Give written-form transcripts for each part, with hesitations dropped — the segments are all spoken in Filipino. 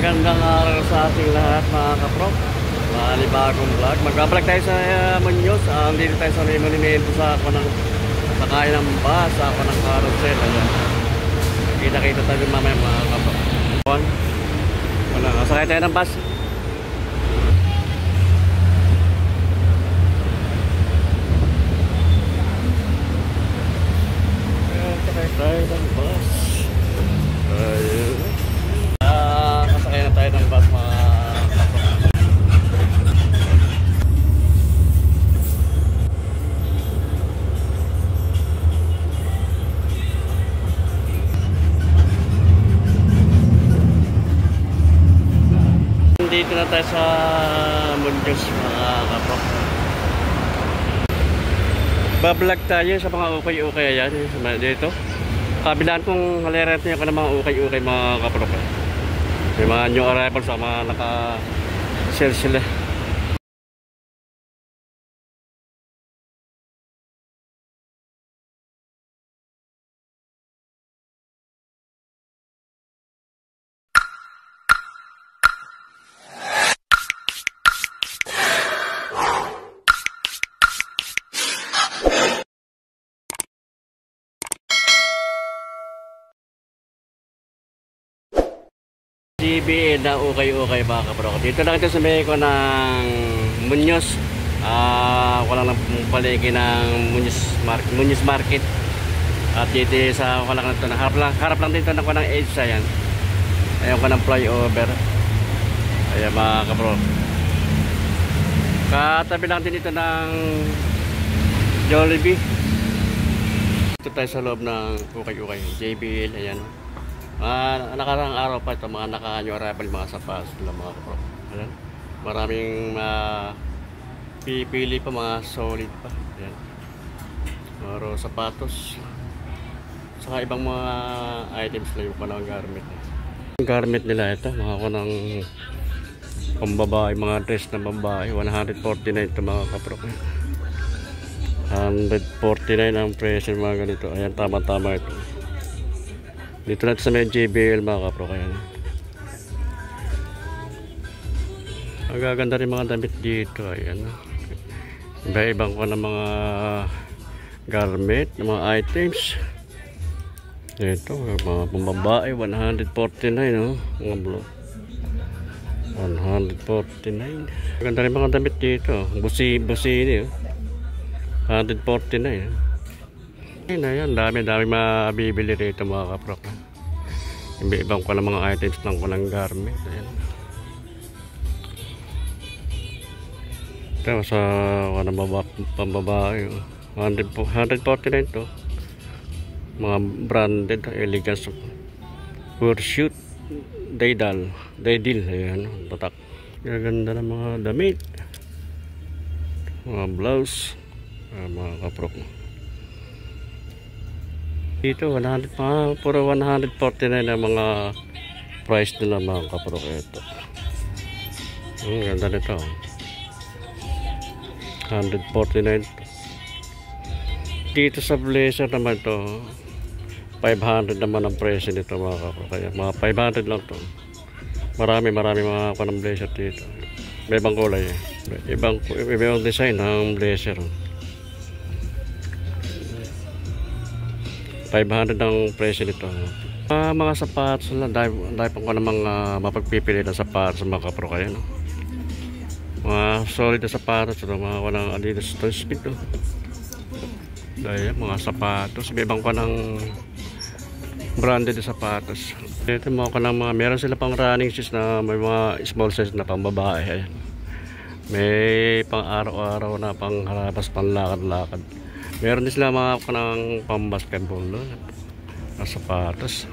Magandang araw sa ating lahat mga kapro. Bagong vlog. Magbablog tayo sa Muñoz. Dito tayo sa may monumento sa ako ng sakay ng bus, sa ako ng carousel. Ayan. Kita-kita tayo mamaya mga kapro. Wala, sakay tayo ng bus. Sakay tayo ng bus. Ayun. Kasakay na tayo ng bus mga kapro. Dito na tayo sa Muñoz mga kapro. Bablog tayo sa mga ukay-ukay ayan dito. Kabilaan kong haliran niya ko ng mga ukay-ukay mga kapro. May mga new arrivals sa mga naka-share sila. GBA na ukay-ukay mga kapro. Dito lang ito sa may ko ng Muñoz. Wala lang palengke ng Muñoz Market. At dito sa wala lang ito. Harap lang dito na ko ng EDSA yan. Ayaw ko ng flyover. Ayan mga kapro. Katabi lang din ito ng Jollibee. Dito tayo sa loob ng ukay-ukay. JBL. Ayan. Nakarang araw pa ito mga naka-new arrival mga sapatos nila mga kapro. Ayan. Maraming pipili pa, mga solid pa. Ayan. Mga sapatos saka ibang mga items na yung panang garment. Yung garment nila ito mga kunang pambabae, mga dress na babae. 149 ito mga kapro. 149 ang presyo mga ganito. Ayan, tama-tama ito. Dito natin sa may JBL mga kapro. Kaya ang gaganda rin mga damit dito. Ayan. Iba-ibang ko ng mga garment, ng mga items. Ito, mga pambabae 149 no? Mga blue 149. Ganda rin mga damit dito. Busi ini 149 Ayan, dami mabibili rito mga kapro. Ibang ko ng mga items lang ko ng garment. Ayan. Ito sa pambabae 149 to. Mga branded, elegance, pursuit, Daydil. Ayan, patak. Gaganda ng mga damit, mga blouse, mga kapro. Dito puro 149 ang mga price nila mga kapro. Ito ganda nito 149. Dito sa blazer naman to 500 naman ang presyo nito mga kapro. Kaya mga 500 lang to. Marami mga kanang blazer dito. May ibang kulay ibang design ng blazer. 500 ang presyo nito. Mga sapatos lang, dahil pang ko namang mapagpipili ng sapatos mga kapro. Kaya no? Mga solid na sapatos, mga walang Adidas Speed to. Dahil mga sapatos, ibang ko ng branded na sapatos. Ito mga ko ng mga, meron sila pang running shoes na may mga small size na pang babae. Ayan. May pang araw-araw na pang harapas, pang lakad-lakad. Meron din sila mga kanang pang-basketball na sapatos.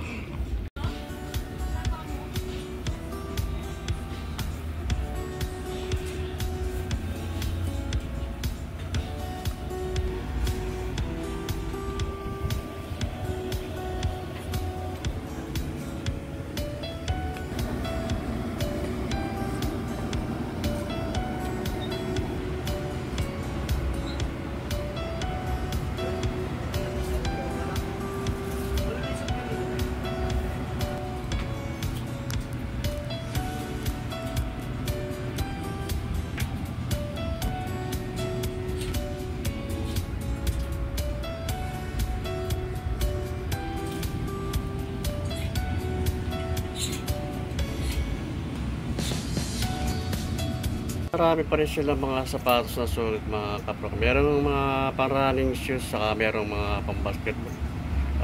marami pa rin sila mga sapatos na sulit mga kaprok. Meron mga pang running shoes, saka merong mga pang basketball.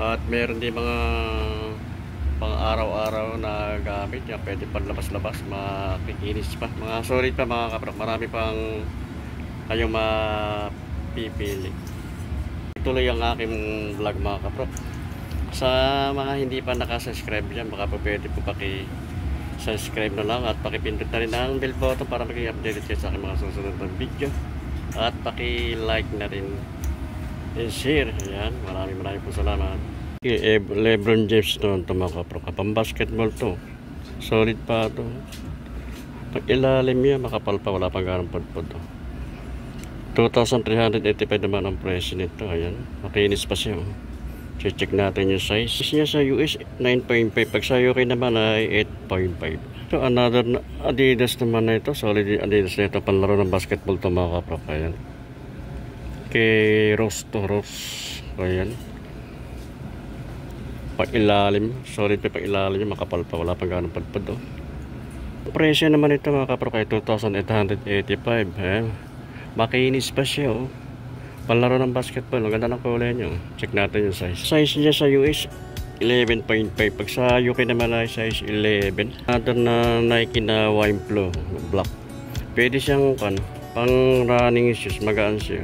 At meron din mga pang araw-araw na gamit yan, pwede pang labas-labas, makikinis pa, mga solid pa mga kaprok. Marami pang kayong mapipili. Ituloy ang aking vlog mga kaprok. Sa mga hindi pa nakasubscribe dyan, baka po pwede po subscribe na lang at pakipindot na rin ang bell button para maging updated kayo sa aking mga susunod na video. At paki-like na rin and share. Ayan, maraming po salamat. Lebron James to mga kaprok. Kapang basketball to, solid pa to. Pag ilalim yan, makapal pa, wala pang garang podpod to. 2,385 naman ang presyo nito. Ayan, makinis pa siya. Check natin yung size niya sa US 9.5, pag sa UK naman ay 8.5. So another Adidas naman na ito, solid Adidas na ito, panlaro ng basketball to mga kaprok. Ayan, kay Rose to Rose. Ayan, pag ilalim, solid pa pag ilalim, makapal pa, wala pang ganong padpad oh. Presyo naman ito mga kaprok ay 2,885. Ayan, makinis pa siya oh. Panlaro ng basketball, ang ganda ng kulay nyo. Check natin yung size. Size niya sa US 11.5, pag sa UK naman ay size 11. Another na Nike na wine flow black. Pwede siyang pang running shoes, magaan siya.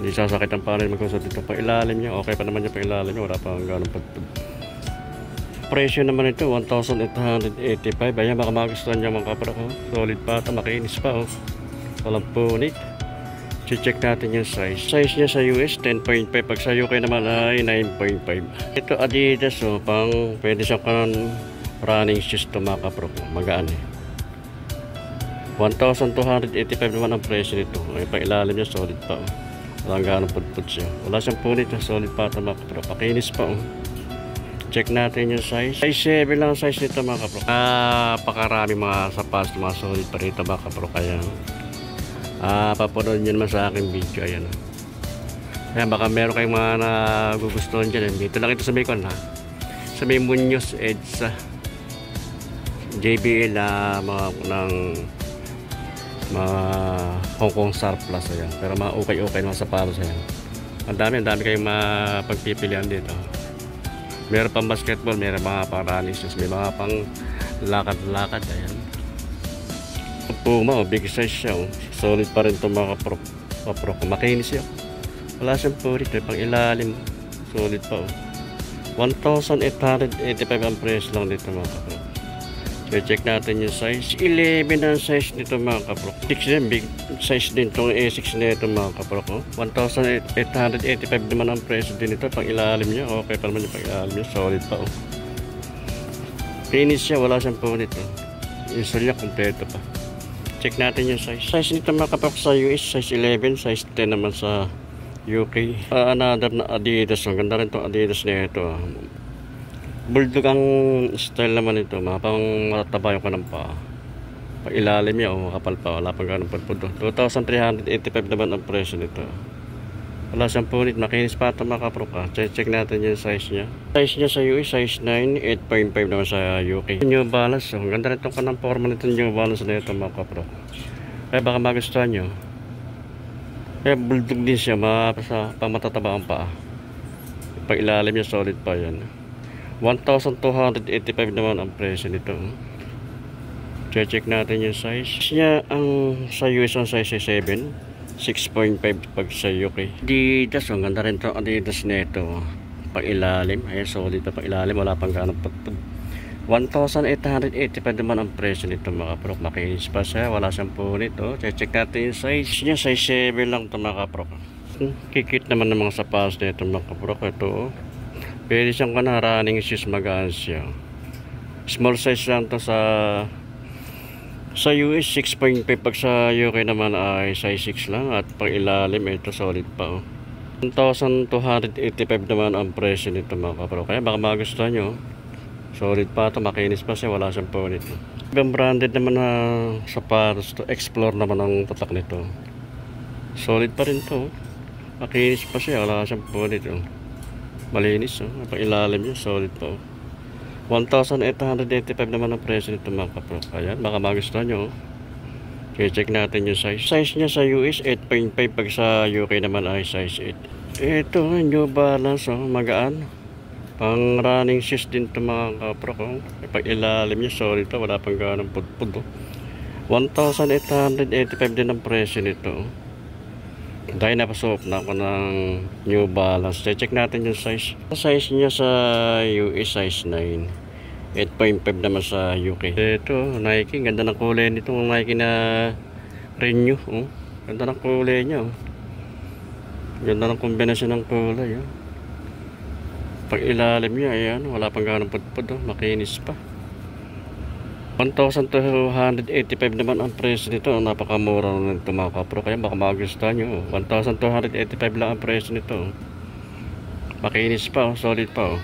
Hindi sasakit ang panel magkusot dito. Pa ilalim niya, okay pa naman niya pa ilalim niya, wala pa ang ganong pagpag. Presyo naman ito 1,885. Ayan, baka magustuhan niya mga kaprok. Solid pa ito, makinis pa oh. Walang punit. Check natin yung size. Size niya sa US 10.5, pag sa UK naman ay 9.5. Ito Adidas oh, pang pwede siyang running shoes to mga kaprok. Magaan eh. 1,285 naman ang presyo nito. Ay, pang ilalim niya solid pa oh. Walang ganong pudpud siya. Wala siyang punit na solid pa ito mga kaprok. Pakinis pa oh. Check natin yung size. Size 7 lang ang size nito mga kaprok. Pakarami mga sapatos, mga solid pa rito mga kaprok. Kaya papanood nyo naman sa aking video. Ayan oh. Ayan, baka meron kayong mga nagugustuhan dyan. Dito lang ito sa Bicol ha. Sa may Muñoz EDSA JBL ng mga Hong Kong surplus. Ayan. Pero mga okay mga sapatos. Ayan, ang dami kayong mapagpipilian dito. Meron pang basketball, meron mga pang running shoes, may mga pang lakad. Ayan, Puma, big size siya oh. Solid pa rin ito mga kaprok. Makinis siya, wala siyang purit, pang ilalim, solid pa oh. 1,885 ang price lang dito mga kaprok. So check natin yung size. 11 ang size nito mga kaprok. 6 din, big size din itong A6 na ito mga kaprok oh. 1,885 naman ang price din ito, pang ilalim niya, okay pa naman yung pang ilalim niya, solid pa oh. Kinis siya, wala siyang purit oh. Insole niya, kompleto pa. Check natin yung size. Size nito mga kaprok sa US, size 11, size 10 naman sa UK. Another na Adidas. Ang ganda rin itong Adidas na ito. Bulldog ang style naman ito. Mga pang matataba yung kanang pa. Pailalim niya o makapal pa. Wala pang ganong pagpudo. 2,385 naman ang presyo nito. Wala siyang punit. Makinis pa ito mga kaprok. Check natin yung size niya. Size niya sa US, size 9, 8.5 naman sa UK. New Balance. Ang ganda rin itong kanang forma nito New Balance na ito mga kaprok. Kaya baka magustuhan nyo. Kaya bulldog din siya. Pang matataba ang paa. Pag ilalim niya solid pa yan. 1,285 naman ang presyo nito. Check natin yung size niya. Ang sa US ang size 7. 6.5 pag sa UK. Adidas, ang ganda rin itong Adidas na ito. Pag ilalim, ay solid pa pag ilalim, wala pang ganong pagpag. 1,885 naman ang presyo nito mga kaprok. Makinis pa siya, wala siyang punit oh. Check natin yung size niya, size 7 lang ito mga kaprok. Kikit naman ng mga sapatos na ito mga kaprok. Ito oh. Pwede siyang running shoes, magaan siya. Small size lang ito sa US 6.5, pag sa UK naman ay size 6 lang, at pang ilalim ito solid pa oh. 1,285 naman ang presyo nito mga kaprok. Kaya baka magustuhan nyo, solid pa ito, makinis pa siya, wala siyang punit. Ibang branded naman na sapatos to, Explore naman ang tatak nito. Solid pa rin to, makinis pa siya, wala siyang punit oh. Malinis oh, pang ilalim niya solid pa oh. 1,885 naman ang presyo nito mga kaprok. Ayan, baka magustuhan nyo. check natin yung size. Size niya sa US 8.5, pag sa UK naman ay size 8. Ito, New Balance, oh, magaan. Pang running shoes din ito mga kapro ko. Pag ilalim niya, sorry ito, wala pang ganang pudpud. 1,885 din ang presyo nito. Dahil napasok na ako ng New Balance. Check natin yung size. Size niya sa US size 9. 8.5 naman sa UK. Ito, Nike. Ganda ng kulay nito. Nike na Renew. Oh. Ganda ng kulay niya. Oh. Ganda ng kombinasyon ng kulay. Oh. Pag ilalim niya, ayan. Wala pang ganang pudpud. Oh. Makinis pa. 1,285 naman ang presyo nito. Napakamura na nito mga kapro. Kaya baka magustuhan nyo. 1,285 lang ang presyo nito. Makinis pa. Solid pa.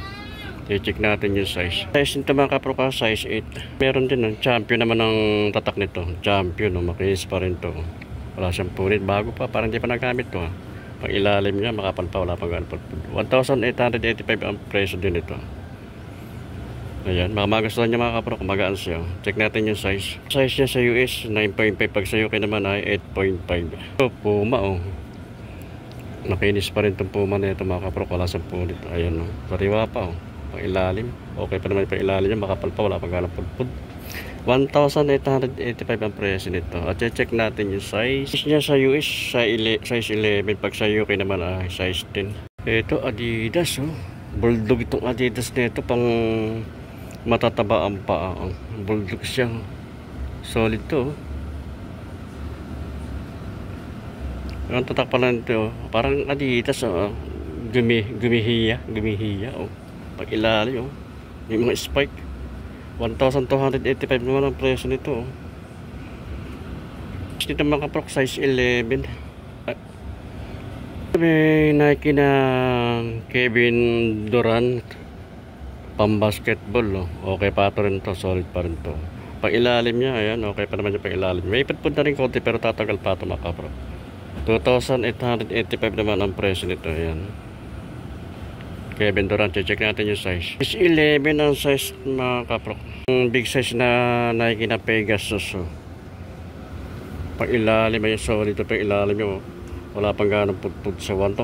I-check natin yung size. Size nito mga kapro ka, size 8. Meron din. Champion naman ang tatak nito. Champion. Makinis pa rin to. Wala siyang punit. Bago pa. Parang hindi pa nagamit to. Pag ilalim niya, makapal pa. Wala pang ganun. 1,885 ang presyo din ito. Ayan, magustuhan niya mga kapro, magaan siya. Check natin yung size. Size niya sa US 9.5, pag sa UK naman ay 8.5. So, Puma oh. Nakinis pa rin itong Puma na ito mga kapro, wala sa punit. Ayan oh, sariwa pa oh. Pang ilalim, okay pa naman pang ilalim niya, makapal pa, wala pang ganang pudpud. 1,885 ang presyo nito. At check natin yung size. Size niya sa US size 11, pag sa UK naman ay size 10. Ito Adidas oh. Bulldog itong Adidas nito, pang matataba ang paa. Bulldog siya. Solid to. Ang tatak pala nito. Parang Adidas. Gumihiya. Oh. Pag ilalim. Oh. May mga spike. 1,285 naman ang presyo nito. Oh. Dito mga kaprok. Size 11. May Nike na Kevin Durant. Pang-basketball, oh. Okay pa ito rin to, solid pa rin to. Pag ilalim niya, ayan, okay pa naman yung pag ilalim. May ipatpun na rin konti pero tatagal pa ito mga kapro. 2,885 naman ang presyo nito, ayan. Kevin Durant, check natin yung size. Size 11 ang size mga kapro. Yung big size na Nike na Pegasus, oh. Pag ilalim, ayan, solid ito pag ilalim nyo, oh. Wala pang ganang pudpud sa 1 to.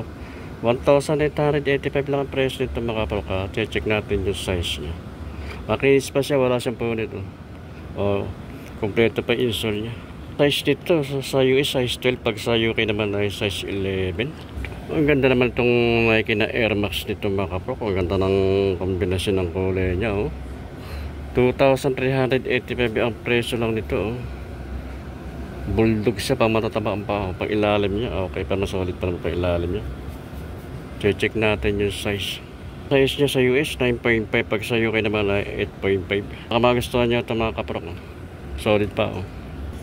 1,885 lang ang presyo nito mga kapro. Check natin yung size niya. Makinis pa siya, wala siyang punit. Oh, kompleto pa insole niya. Size nito sa US size 12, pag sa UK naman ay size 11. Ang ganda naman itong Nike na Air Max nito mga kapro. Ang ganda ng kombinasyon ng kulay niya. Oh. 2,385 ang presyo lang nito. Oh. Bulldog siya, pang matataba ang paa. Pag ilalim niya, okay pa na, solid pa na pag ilalim niya. Check natin yung size. Size niya sa US 9.5, pag sa UK naman ay 8.5. Baka magustuhan niya ito mga kaprok. Solid pa oh.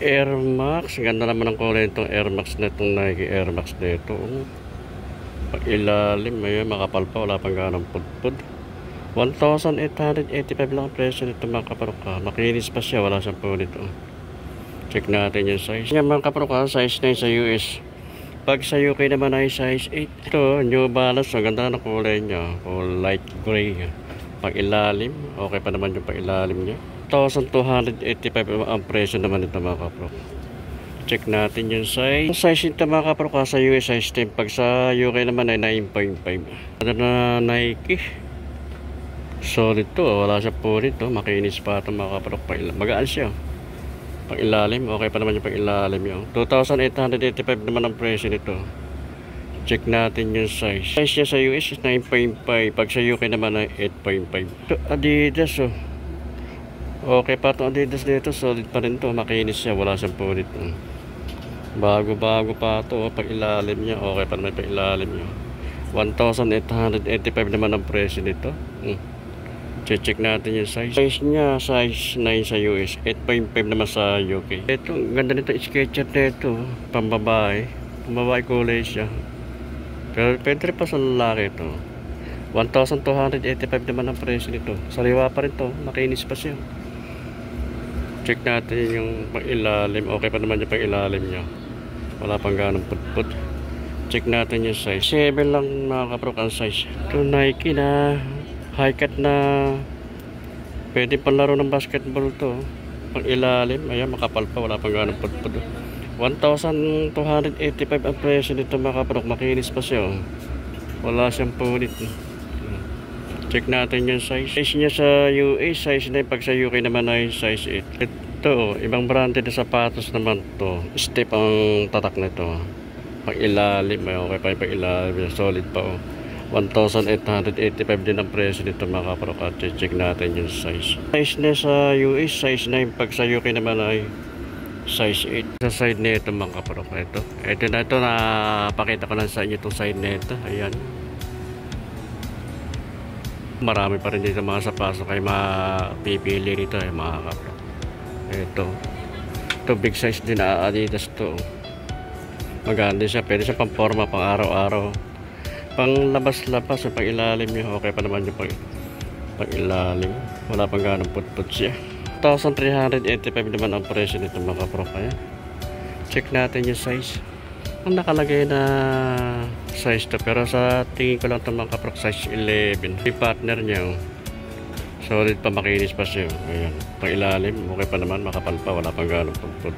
Air Max, ganda naman ang kulay itong Air Max na itong Nike Air Max na ito. Pag ilalim, may makapal pa, wala pang ganang pudpud. 1,885 lang ang presyo nito mga kaprok. Makinis pa siya, wala siyang punit oh. Check natin yung size. Yan mga kaprok, size 9 sa US. Pag sa UK naman ay size 8. Ito, New Balance. Ang ganda na kulay niya. O light gray. Pag ilalim. Okay pa naman yung pag ilalim niya. 1,285 ang presyo naman ito mga kapro. Check natin yung size. Ang size nito mga kapro sa US size 10. Pag sa UK naman ay 9.5. Ano na Nike. Solid to. Wala siya punit. Makinis pa ito mga kapro. Magaan siya. Pag ilalim, okay pa naman yung pag ilalim yun. 2,885 naman ang presyo nito. Check natin yung size. Size niya sa US is 9.5. Pag sa UK naman ay 8.5. Ito, Adidas oh. Okay pa itong Adidas dito. Solid pa rin to. Makinis siya. Wala siyang punit. Bago-bago pa ito. Pag ilalim niya, okay pa naman pag ilalim niya. 1,885 naman ang presyo nito. Check natin yung size. Size niya, size 9 sa US. 8.5 naman sa UK. Ito, ganda nito, Skechers nito. Pambabae. Pambabae kulay siya. Pero pwede rin pa sa lalaki ito. 1,285 naman ang presyo nito. Sariwa pa rin to. Makinis pa siya. Check natin yung pang-ilalim. Okay pa naman yung pang-ilalim niya. Wala pang ganong pudpud. Check natin yung size. 7 lang mga kaprok ang size. Ito Nike na high cut na pwede palaro ng basketball to. Pang ilalim, ayan, makapal pa, wala pang ganong pudpud. 1,285 ang presyo nito mga kaprok. Makinis pa siya, oh. Wala siyang punit. Check natin yung size. Size niya sa US, size 9. Pag sa UK naman ay size 8. Ito, oh, ibang branded na sapatos naman to. Step ang tatak nito. Pang ilalim, okay pa yung pang ilalim. Solid pa, oh. 1,885 din ang presyo nito mga kaprok. At check natin yung size. Size niya sa US, size 9. Pag sa UK naman ay size 8. Sa side nito mga kaprok. Ito na ito, napakita ko lang sa inyo itong side nito. Ayan. Marami pa rin dito mga sapatos kayo mapipili rito mga kaprok. Ito big size din na Adidas to. Maganda siya, pwede siya pang forma, pang araw-araw. Pang labas-labas, pang ilalim nyo. Okay pa naman yung pang ilalim. Wala pang ganong put-put siya. 1,385 naman ang presyo nito mga kaprok. Check natin yung size. Ang nakalagay na size to, pero sa tingin ko lang ito mga kaprok, size 11. Yung partner niya, oh. Solid pa, makinis pa siya. Ayan. Pang ilalim, okay pa naman, makapal pa, wala pang ganong put-put.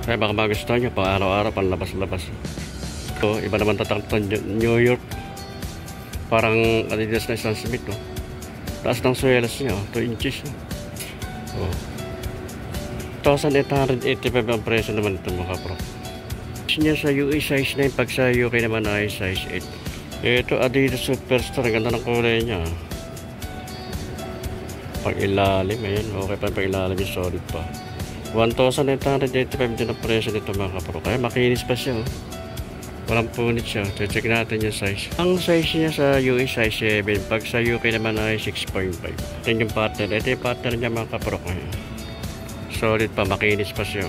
Kaya baka magustuhan nyo, pang araw-araw, pang labas-labas. Ito, iba naman tatak New York. Parang Adidas na Stan Smith, oh. Taas ng swelas niya, 2 inches. Oh. 1,885 ang presyo naman ito mga kaprok. Size niya sa US size 9, pag sa UK naman ay size 8. Ito Adidas Superstar, ang ganda ng kulay niya. Pag ilalim, ayan, okay pa pag ilalim, yung solid pa. 1,885 din ang presyo nito mga kaprok. Kaya makinis pa siya, oh. Walang punit siya. Check natin yung size. Ang size niya sa US size 7. Pag sa UK naman ay 6.5. Ito yung pattern. Ito yung pattern niya mga kaprok. Solid pa. Makinis pa siya.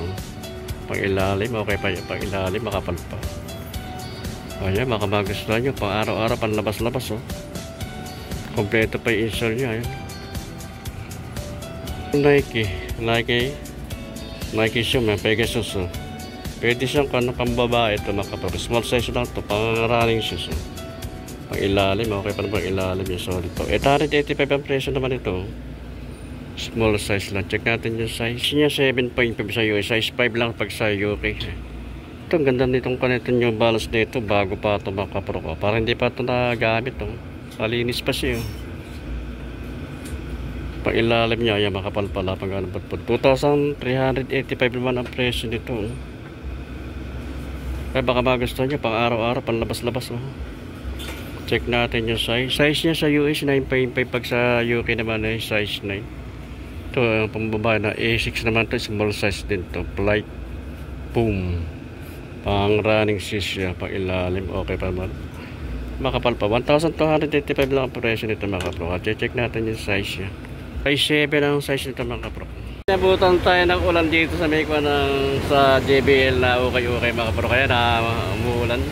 Pang ilalim. Okay pa yun. Pang ilalim. Makapal pa. Ayan. Makamagustuhan nyo. Pang araw-araw. Pang labas-labas. Oh. Kompleto pa yung insole niya. Ayan. Nike shoe. May Pegasus. Oh. Pwede siyang pang babae ito mga kaprok. Small size lang ito, pang running shoes. Pang ilalim, okay pa naman ilalim yung solid pa. 885 ang presyo naman ito. Small size lang. Check natin yung size niya, 7.5 sa US. Size 5 lang pag sa UK. Ito, ang ganda nitong kanitin yung balance nito. Bago pa ito mga kaprok. Parang hindi pa ito nagamit. Malinis pa siya. Pang ilalim niya, yan, makapal pala. Pang 2,385 naman ang presyo nito. Kaya baka magustuhan nyo, pang araw-araw, pang labas-labas. Oh. Check natin yung size. Size niya sa US, 9.5. Pag sa UK naman ay size 9. Ito, ang pambabae na A6 naman to, small size din to. Flight. Boom. Pang running shoes siya, pang ilalim. Okay pa naman. Makapal pa. 1,285 lang ang presyo nito mga kaprok. Check natin yung size niya. Size 7 ang size nito mga kaprok. Nabutan tayo ng ulan dito sa Mekwa sa JBL na ukay-ukay mga kaprok. Kaya na umuulan.